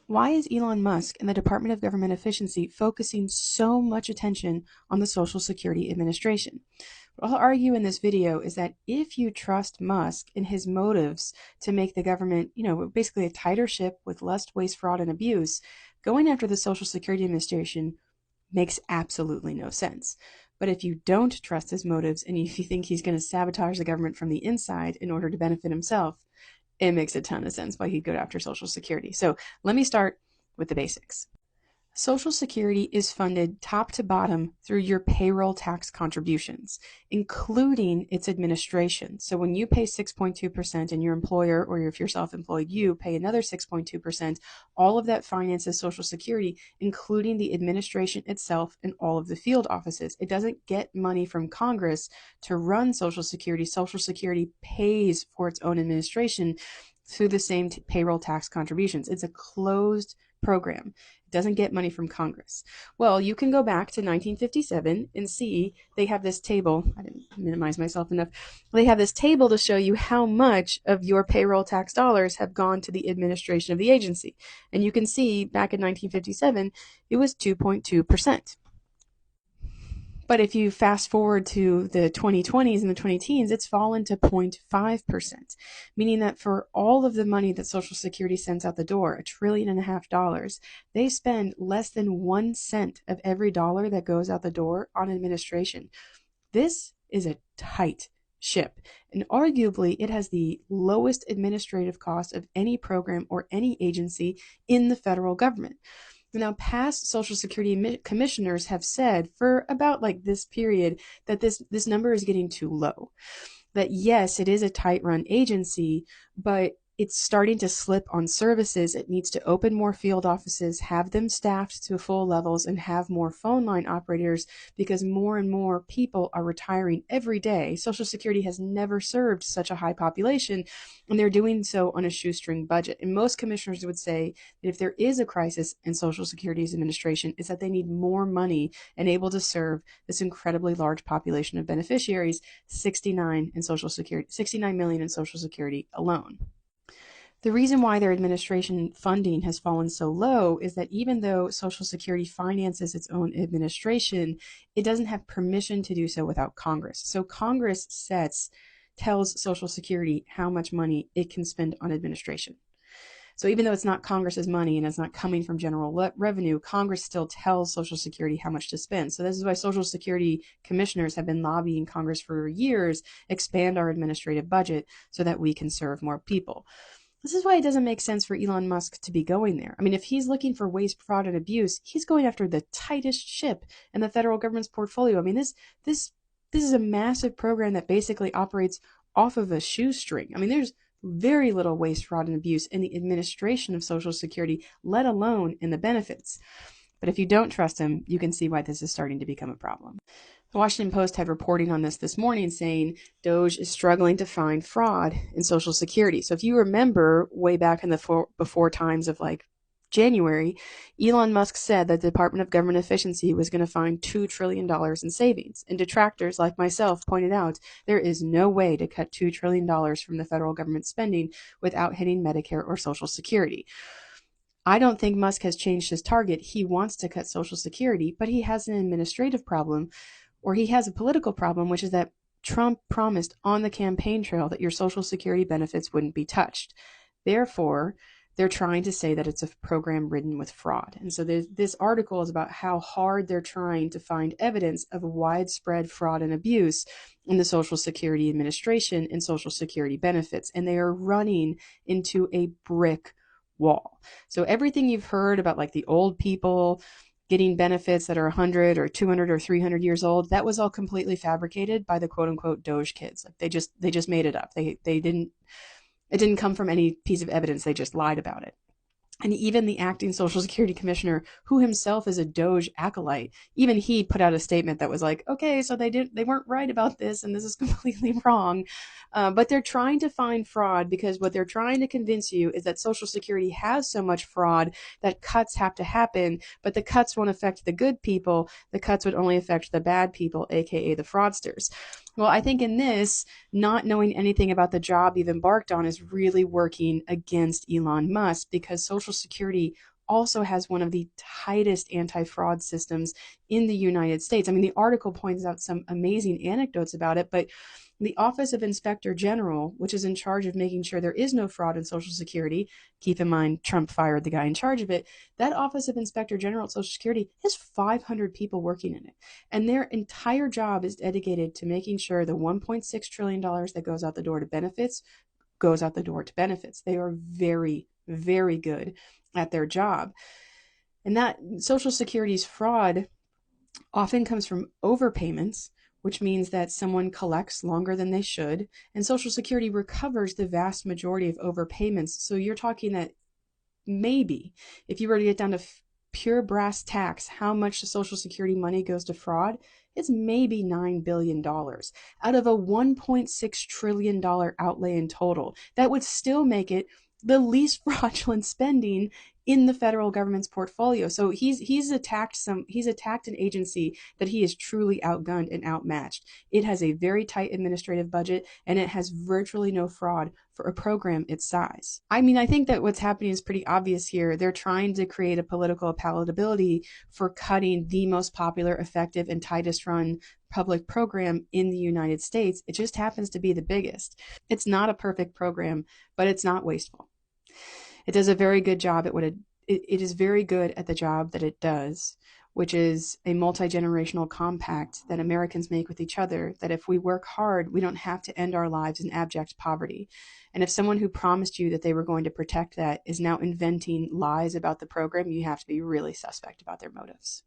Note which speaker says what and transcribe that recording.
Speaker 1: Why is Elon Musk and the Department of Government Efficiency focusing so much attention on the Social Security Administration? What I'll argue in this video is that if you trust Musk and his motives to make the government, basically a tighter ship with less waste, fraud, and abuse, going after the Social Security Administration makes absolutely no sense. But if you don't trust his motives and if you think he's going to sabotage the government from the inside in order to benefit himself, it makes a ton of sense why he'd go after Social Security. So let me start with the basics. Social Security is funded top to bottom through your payroll tax contributions, including its administration. So when you pay 6.2% and your employer, or if you're self-employed, you pay another 6.2%, all of that finances Social Security, including the administration itself and all of the field offices. It doesn't get money from Congress to run Social Security. Social Security pays for its own administration through the same payroll tax contributions. It's a closed program. It doesn't get money from Congress. Well, you can go back to 1957 and see they have this table. I didn't minimize myself enough. They have this table to show you how much of your payroll tax dollars have gone to the administration of the agency. And you can see back in 1957, it was 2.2%. But if you fast forward to the 2020s and the 2010s, it's fallen to 0.5%, meaning that for all of the money that Social Security sends out the door, $1.5 trillion, they spend less than 1 cent of every dollar that goes out the door on administration. This is a tight ship, and arguably it has the lowest administrative cost of any program or any agency in the federal government. Now, past Social Security commissioners have said for about this period that this number is getting too low. That yes, it is a tight-run agency, but it's starting to slip on services. It needs to open more field offices, have them staffed to full levels, and have more phone line operators because more and more people are retiring every day. Social Security has never served such a high population, and they're doing so on a shoestring budget. And most commissioners would say that if there is a crisis in Social Security's administration, it's that they need more money and able to serve this incredibly large population of beneficiaries, 69 million in Social Security alone. The reason why their administration funding has fallen so low is that even though Social Security finances its own administration, it doesn't have permission to do so without Congress. So Congress tells Social Security how much money it can spend on administration. So even though it's not Congress's money and it's not coming from general revenue, Congress still tells Social Security how much to spend. So this is why Social Security commissioners have been lobbying Congress for years, expand our administrative budget so that we can serve more people. This is why it doesn't make sense for Elon Musk to be going there. I mean, if he's looking for waste, fraud, and abuse, he's going after the tightest ship in the federal government's portfolio. I mean, this is a massive program that basically operates off of a shoestring. I mean, there's very little waste, fraud, and abuse in the administration of Social Security, let alone in the benefits. But if you don't trust him, you can see why this is starting to become a problem. The Washington Post had reporting on this morning saying DOGE is struggling to find fraud in Social Security. So if you remember way back in the before times of January, Elon Musk said that the Department of Government Efficiency was going to find $2 trillion in savings. And detractors like myself pointed out there is no way to cut $2 trillion from the federal government spending without hitting Medicare or Social Security. I don't think Musk has changed his target. He wants to cut Social Security, but he has an administrative problem, or he has a political problem, which is that Trump promised on the campaign trail that your Social Security benefits wouldn't be touched. Therefore, they're trying to say that it's a program ridden with fraud. And so this article is about how hard they're trying to find evidence of widespread fraud and abuse in the Social Security Administration and Social Security benefits. And they are running into a brick wall. So everything you've heard about the old people getting benefits that are 100 or 200 or 300 years old, that was all completely fabricated by the quote unquote DOGE kids. They just made it up. It didn't come from any piece of evidence. They just lied about it. And even the acting Social Security commissioner, who himself is a DOGE acolyte, even he put out a statement that was okay, so they weren't right about this, and this is completely wrong. But they're trying to find fraud because what they're trying to convince you is that Social Security has so much fraud that cuts have to happen, but the cuts won't affect the good people. The cuts would only affect the bad people, aka the fraudsters. Well, I think in this, not knowing anything about the job you've embarked on is really working against Elon Musk, because Social Security also has one of the tightest anti-fraud systems in the United States. I mean, the article points out some amazing anecdotes about it, but the Office of Inspector General, which is in charge of making sure there is no fraud in Social Security, keep in mind Trump fired the guy in charge of it, that Office of Inspector General at Social Security has 500 people working in it. And their entire job is dedicated to making sure the $1.6 trillion that goes out the door to benefits goes out the door to benefits. They are very, very good at their job. And that Social Security's fraud often comes from overpayments, which means that someone collects longer than they should, and Social Security recovers the vast majority of overpayments. So you're talking that maybe if you were to get down to pure brass tacks, how much the Social Security money goes to fraud, it's maybe $9 billion out of a $1.6 trillion outlay in total. That would still make it the least fraudulent spending in the federal government's portfolio. So he's attacked an agency that he is truly outgunned and outmatched. It has a very tight administrative budget, and it has virtually no fraud for a program its size. I mean, I think that what's happening is pretty obvious here. They're trying to create a political palatability for cutting the most popular, effective, and tightest run public program in the United States. It just happens to be the biggest. It's not a perfect program, but it's not wasteful. It does a very good job at what it is very good at the job that it does, which is a multi-generational compact that Americans make with each other, that if we work hard, we don't have to end our lives in abject poverty. And if someone who promised you that they were going to protect that is now inventing lies about the program, you have to be really suspect about their motives.